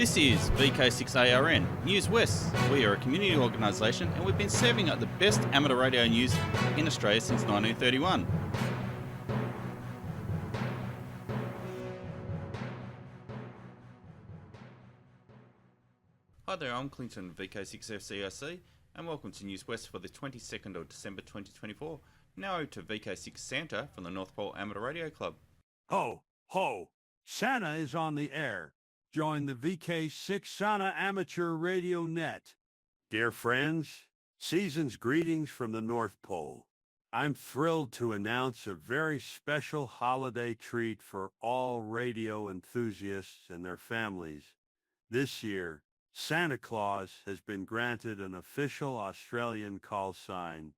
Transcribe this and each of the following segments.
This is VK6ARN, Newswest. We are a community organisation and we've been serving up the best amateur radio news in Australia since 1931. Hi there, I'm Clinton, VK6FCRC, and welcome to Newswest for the 22nd of December 2024. Now to VK6 Santa from the North Pole Amateur Radio Club. Ho, ho, Santa is on the air. Join the VK6 Santa Amateur Radio Net. Dear friends, season's greetings from the North Pole. I'm thrilled to announce a very special holiday treat for all radio enthusiasts and their families. This year, Santa Claus has been granted an official Australian call sign,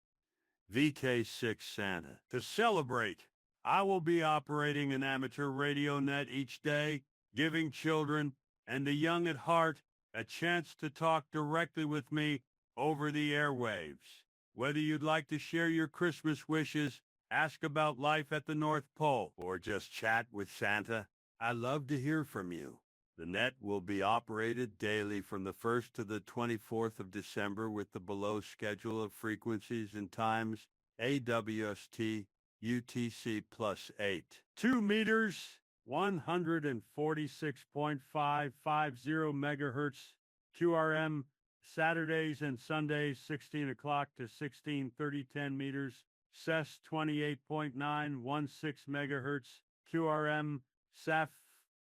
VK6 Santa. To celebrate, I will be operating an amateur radio net each day, giving children and the young at heart a chance to talk directly with me over the airwaves. Whether you'd like to share your Christmas wishes, ask about life at the North Pole, or just chat with Santa, I love to hear from you. The net will be operated daily from the 1st to the 24th of December with the below schedule of frequencies and times: AWST, UTC +8. 2 meters, 146.550 megahertz, QRM, Saturdays and Sundays, 16 o'clock to 16:30, 10 meters, CES 28.916 megahertz, QRM, SAF,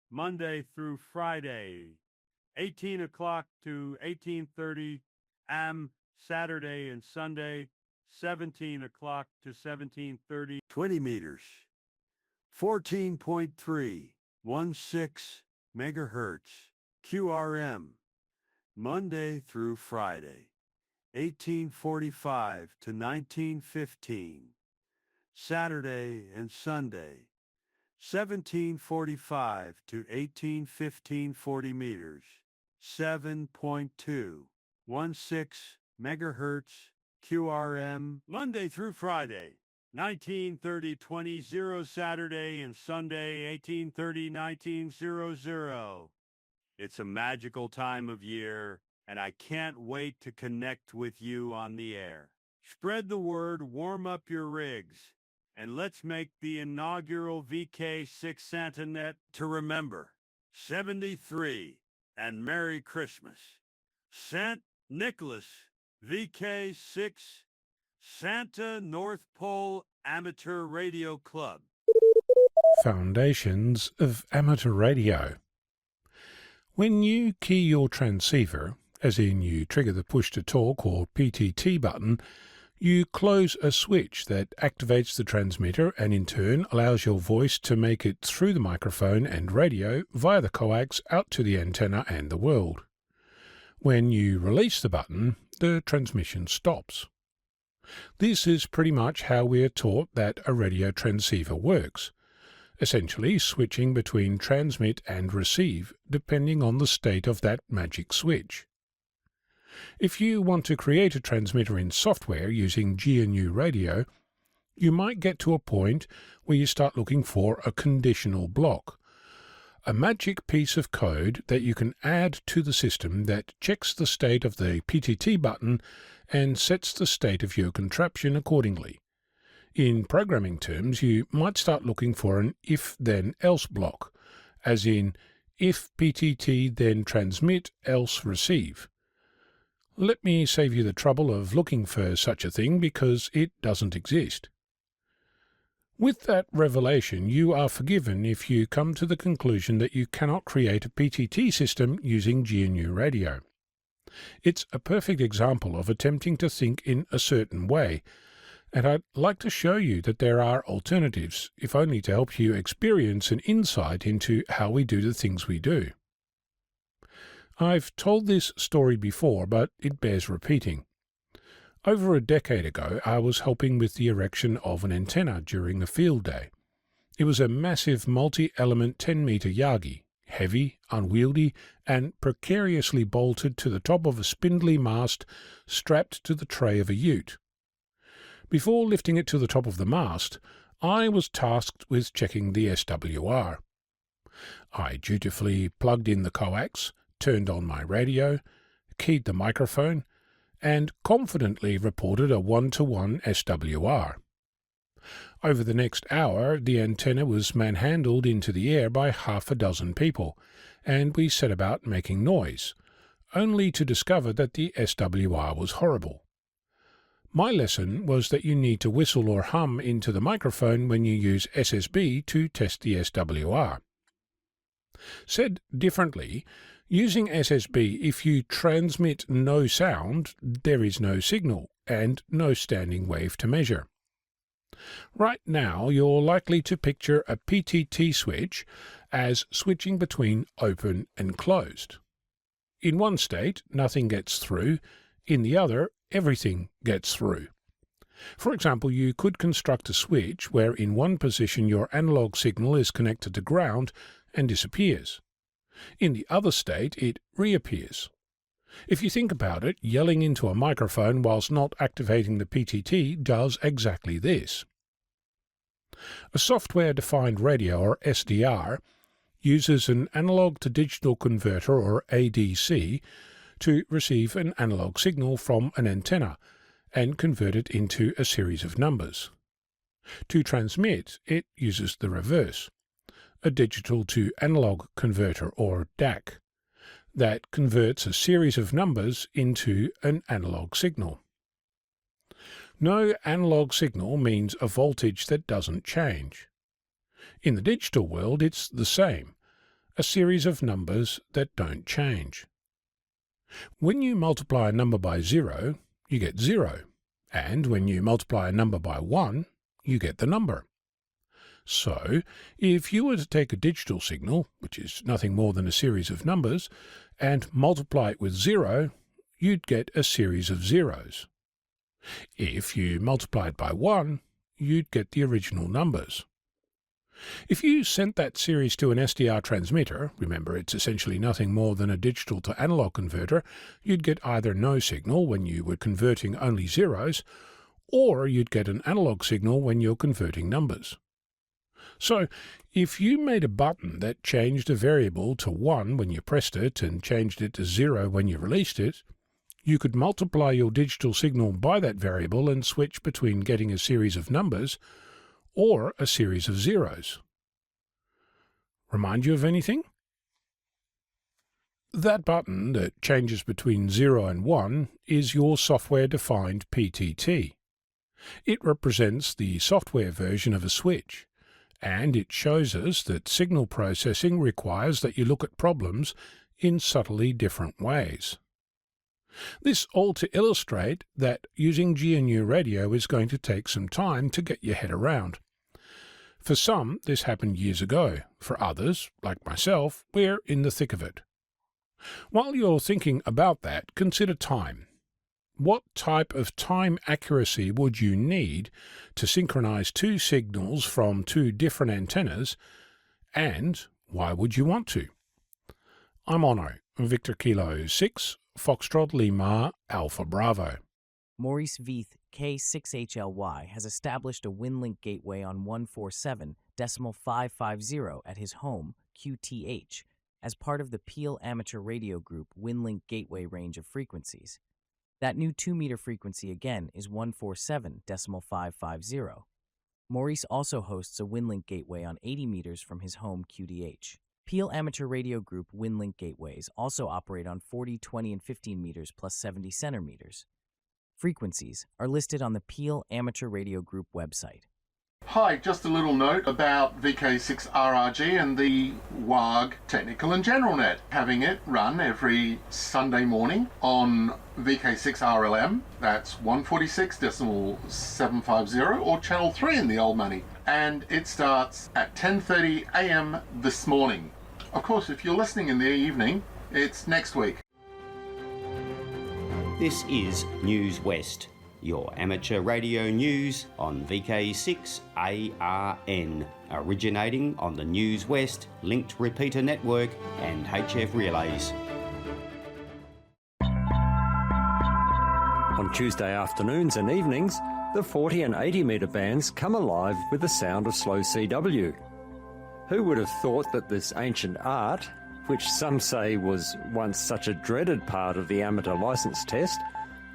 Monday through Friday, 18 o'clock to 18:30 AM, Saturday and Sunday, 17 o'clock to 17:30. 20 meters, 14.316 megahertz, QRM, Monday through Friday, 18:45 to 19:15, Saturday and Sunday, 17:45 to 18:15, 40 meters, 7.216 megahertz, QRM, Monday through Friday, 19:30, 20:00, Saturday and Sunday, 18:30, 19:00. It's a magical time of year, and I can't wait to connect with you on the air. Spread the word, warm up your rigs, and let's make the inaugural VK6 Santa Net to remember. 73, and Merry Christmas. St. Nicholas, VK6 Santa North Pole Amateur Radio Club. Foundations of Amateur Radio. When you key your transceiver, as in you trigger the push-to-talk or PTT button, you close a switch that activates the transmitter and in turn allows your voice to make it through the microphone and radio via the coax out to the antenna and the world. When you release the button, the transmission stops. This is pretty much how we are taught that a radio transceiver works, essentially switching between transmit and receive depending on the state of that magic switch. If you want to create a transmitter in software using GNU Radio, you might get to a point where you start looking for a conditional block, a magic piece of code that you can add to the system that checks the state of the PTT button and sets the state of your contraption accordingly. In programming terms, you might start looking for an if-then-else block, as in if PTT then transmit, else receive. Let me save you the trouble of looking for such a thing because it doesn't exist. With that revelation, you are forgiven if you come to the conclusion that you cannot create a PTT system using GNU Radio. It's a perfect example of attempting to think in a certain way, and I'd like to show you that there are alternatives, if only to help you experience an insight into how we do the things we do. I've told this story before, but it bears repeating. Over a decade ago, I was helping with the erection of an antenna during a field day. It was a massive multi-element 10-meter Yagi, heavy, unwieldy, and precariously bolted to the top of a spindly mast strapped to the tray of a ute. Before lifting it to the top of the mast, I was tasked with checking the SWR. I dutifully plugged in the coax, turned on my radio, keyed the microphone, and confidently reported a 1-to-1 SWR. Over the next hour, the antenna was manhandled into the air by half a dozen people, and we set about making noise, only to discover that the SWR was horrible. My lesson was that you need to whistle or hum into the microphone when you use SSB to test the SWR. Said differently, using SSB, if you transmit no sound, there is no signal and no standing wave to measure. Right now, you're likely to picture a PTT switch as switching between open and closed. In one state, nothing gets through. In the other, everything gets through. For example, you could construct a switch where in one position your analog signal is connected to ground and disappears. In the other state, it reappears. If you think about it, yelling into a microphone whilst not activating the PTT does exactly this. A software-defined radio, or SDR, uses an analog-to-digital converter, or ADC, to receive an analog signal from an antenna and convert it into a series of numbers. To transmit, it uses the reverse, a digital-to-analog converter, or DAC, that converts a series of numbers into an analog signal. No analog signal means a voltage that doesn't change. In the digital world, it's the same, a series of numbers that don't change. When you multiply a number by 0, you get 0, and when you multiply a number by 1, you get the number. So, if you were to take a digital signal, which is nothing more than a series of numbers, and multiply it with 0, you'd get a series of zeros. If you multiply it by 1, you'd get the original numbers. If you sent that series to an SDR transmitter, remember it's essentially nothing more than a digital to analog converter, you'd get either no signal when you were converting only zeros, or you'd get an analog signal when you're converting numbers. So, if you made a button that changed a variable to 1 when you pressed it and changed it to 0 when you released it, you could multiply your digital signal by that variable and switch between getting a series of numbers or a series of zeros. Remind you of anything? That button that changes between 0 and 1 is your software-defined PTT. It represents the software version of a switch, and it shows us that signal processing requires that you look at problems in subtly different ways. This all to illustrate that using GNU radio is going to take some time to get your head around. For some, this happened years ago. For others, like myself, we're in the thick of it. While you're thinking about that, consider time. What type of time accuracy would you need to synchronize two signals from two different antennas, and why would you want to? I'm Ono, Victor Kilo 6, Foxtrot Lima, Alpha Bravo. Maurice Veith, K6HLY, has established a WinLink gateway on 147.550 at his home, QTH, as part of the Peel Amateur Radio Group WinLink gateway range of frequencies. That new 2-meter frequency again is 147.550. Maurice also hosts a WinLink gateway on 80 meters from his home, QTH. Peel Amateur Radio Group WinLink gateways also operate on 40, 20, and 15 meters plus 70 centimeters. Frequencies are listed on the Peel Amateur Radio Group website. Hi, just a little note about VK6RRG and the WAG Technical and General Net. Having it run every Sunday morning on VK6RLM, that's 146.750, or Channel 3 in the old money. And it starts at 10:30 a.m. this morning. Of course, if you're listening in the evening, it's next week. This is Newswest, your amateur radio news on VK6ARN, originating on the Newswest linked repeater network and HF relays. On Tuesday afternoons and evenings, the 40 and 80 metre bands come alive with the sound of slow CW. Who would have thought that this ancient art, which some say was once such a dreaded part of the amateur licence test,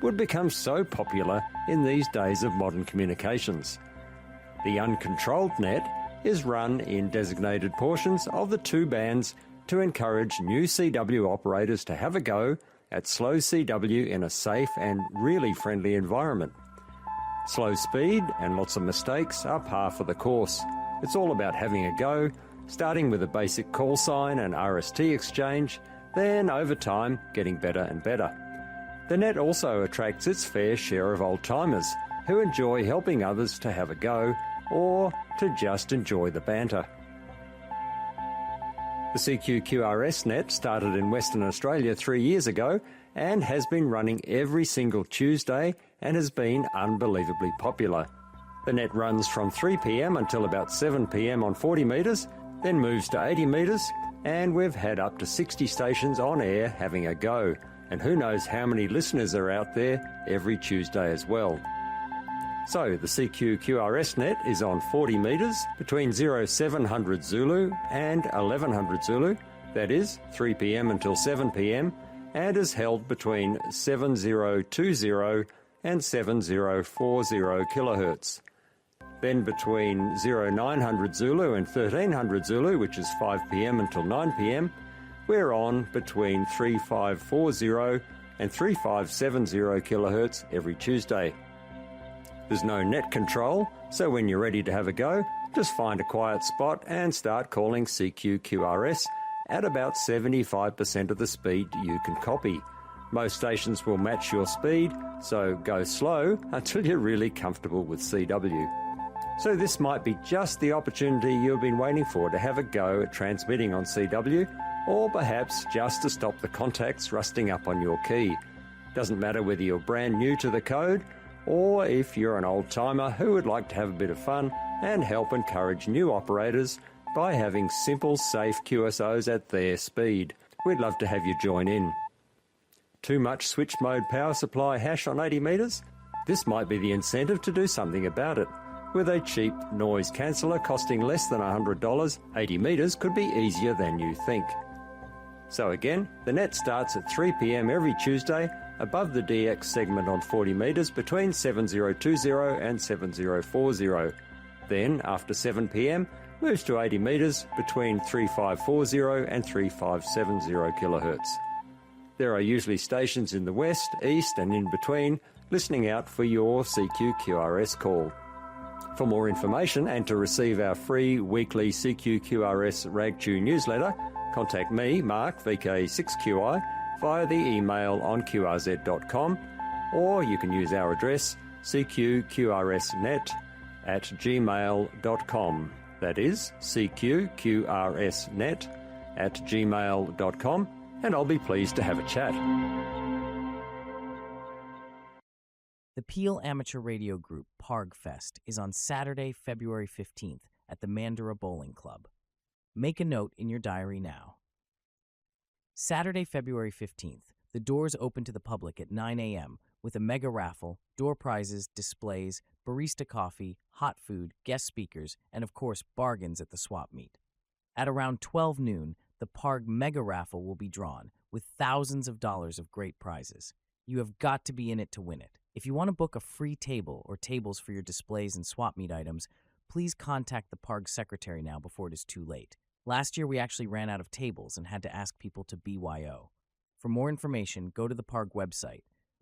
would become so popular in these days of modern communications. The uncontrolled net is run in designated portions of the two bands to encourage new CW operators to have a go at slow CW in a safe and really friendly environment. Slow speed and lots of mistakes are par for the course. It's all about having a go, starting with a basic call sign and RST exchange, then over time getting better and better. The net also attracts its fair share of old-timers who enjoy helping others to have a go or to just enjoy the banter. The CQ-QRS net started in Western Australia 3 years ago and has been running every single Tuesday and has been unbelievably popular. The net runs from 3 p.m. until about 7 p.m. on 40 metres, then moves to 80 metres, and we've had up to 60 stations on air having a go, and who knows how many listeners are out there every Tuesday as well. So the CQ-QRS net is on 40 metres between 0700 Zulu and 1100 Zulu, that is 3 p.m. until 7 p.m, and is held between 7020 and 7040 kHz. Then between 0900 Zulu and 1300 Zulu, which is 5 p.m. until 9 p.m, we're on between 3540 and 3570 kHz every Tuesday. There's no net control, so when you're ready to have a go, just find a quiet spot and start calling CQ-QRS at about 75% of the speed you can copy. Most stations will match your speed, so go slow until you're really comfortable with CW. So this might be just the opportunity you've been waiting for to have a go at transmitting on CW, or perhaps just to stop the contacts rusting up on your key. Doesn't matter whether you're brand new to the code, or if you're an old-timer who would like to have a bit of fun and help encourage new operators by having simple, safe QSOs at their speed. We'd love to have you join in. Too much switch mode power supply hash on 80 metres? This might be the incentive to do something about it. With a cheap noise canceller costing less than $100, 80 metres could be easier than you think. So again, the net starts at 3 p.m. every Tuesday above the DX segment on 40 metres between 7020 and 7040. Then, after 7 p.m, moves to 80 metres between 3540 and 3570 kHz. There are usually stations in the west, east and in between listening out for your CQ-QRS call. For more information and to receive our free weekly CQ-QRS RagTune newsletter, contact me, Mark, VK6QI, via the email on qrz.com, or you can use our address cqqrsnet@gmail.com. That is cqqrsnet@gmail.com, and I'll be pleased to have a chat. The Peel Amateur Radio Group Parg Fest is on Saturday, February 15th at the Mandurah Bowling Club. Make a note in your diary now. Saturday, February 15th, the doors open to the public at 9 a.m. with a mega raffle, door prizes, displays, barista coffee, hot food, guest speakers, and of course bargains at the swap meet. At around 12 noon, the Parg mega raffle will be drawn with thousands of dollars of great prizes. You have got to be in it to win it. If you want to book a free table or tables for your displays and swap meet items, please contact the Parg secretary now before it is too late. Last year, we actually ran out of tables and had to ask people to BYO. For more information, go to the Parg website,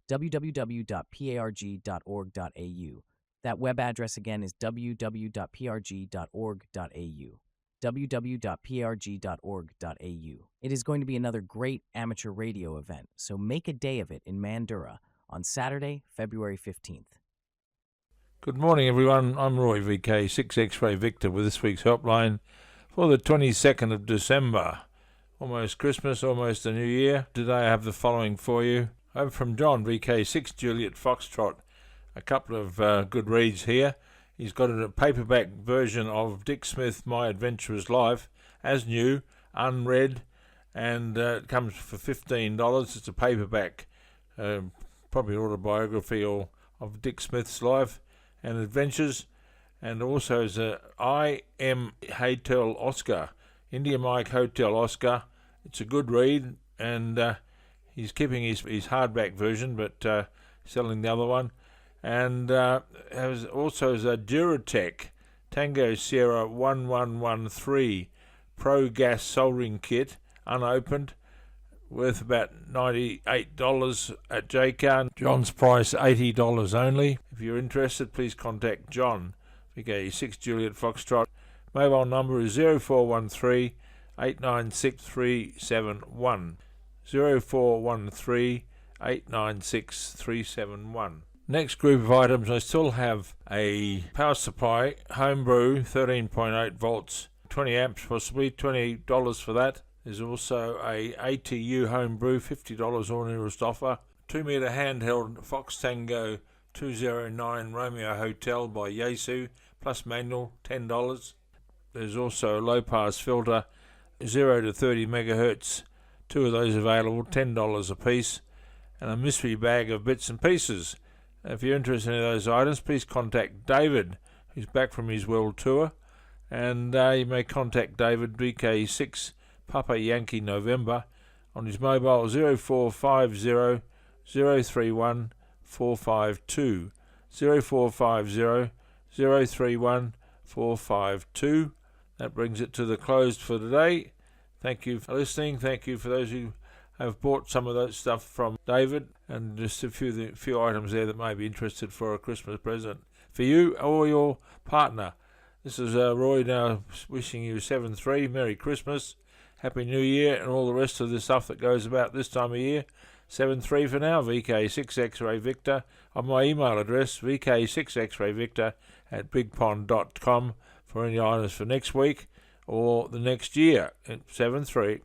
www.parg.org.au. That web address again is www.parg.org.au. www.parg.org.au. It is going to be another great amateur radio event, so make a day of it in Mandurah on Saturday, February 15th. Good morning, everyone. I'm Roy, VK6 X-Ray Victor, with this week's helpline for the 22nd of December. Almost Christmas, almost the New Year. Today I have the following for you. Over from John, VK6 Juliet Foxtrot. A couple of good reads here. He's got a paperback version of Dick Smith, My Adventurer's Life, as new, unread, and it comes for $15. It's a paperback, probably autobiography of Dick Smith's life and adventures. And also is a I.M. Hotel Oscar, India Mike Hotel Oscar. It's a good read, and he's keeping his hardback version, but selling the other one. And has also a Duratec Tango Sierra 1113 Pro Gas soldering kit, unopened, worth about $98 at JCar. John's price $80 only. If you're interested, please contact John, VK6 Juliet Foxtrot. Mobile number is 0413 896 371. 0413 896 371. Next group of items, I still have a power supply, homebrew, 13.8 volts, 20 amps possibly, $20 for that. There's also a ATU homebrew, $50 or nearest offer. 2 metre handheld Fox Tango 209 Romeo Hotel by Yaesu, plus manual, $10. There's also a low pass filter, 0 to 30 megahertz, 2 of those available, $10 a piece, and a mystery bag of bits and pieces. If you're interested in any of those items, please contact David, who's back from his world tour, and you may contact David, VK6 Papa Yankee November, on his mobile 0450 031 452, 0450 031 452. That brings it to the close for today. Thank you for listening. Thank you for those who have bought some of that stuff from David, and just a few items there that may be interested for a Christmas present for you or your partner. This is Roy now wishing you 7-3, Merry Christmas, Happy New Year, and all the rest of the stuff that goes about this time of year. 7-3 for now, VK6X-Ray Victor, on my email address, VK6XRayVictor@bigpond.com, for any items for next week or the next year. 7-3.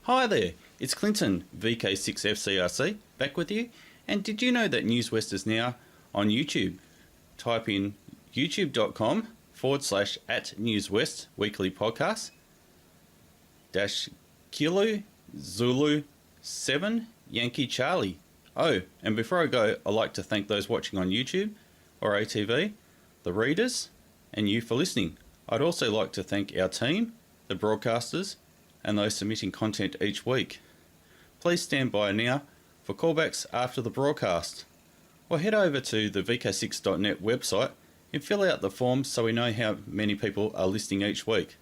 Hi there, it's Clinton, VK6FCRC, back with you. And did you know that Newswest is now on YouTube? Type in youtube.com/@Newswest weekly podcast -Kilo Zulu 7 Yankee Charlie. Oh, and before I go, I'd like to thank those watching on YouTube or ATV, the readers, and you for listening. I'd also like to thank our team, the broadcasters, and those submitting content each week. Please stand by now for callbacks after the broadcast, or head over to the VK6.net website and fill out the forms so we know how many people are listening each week.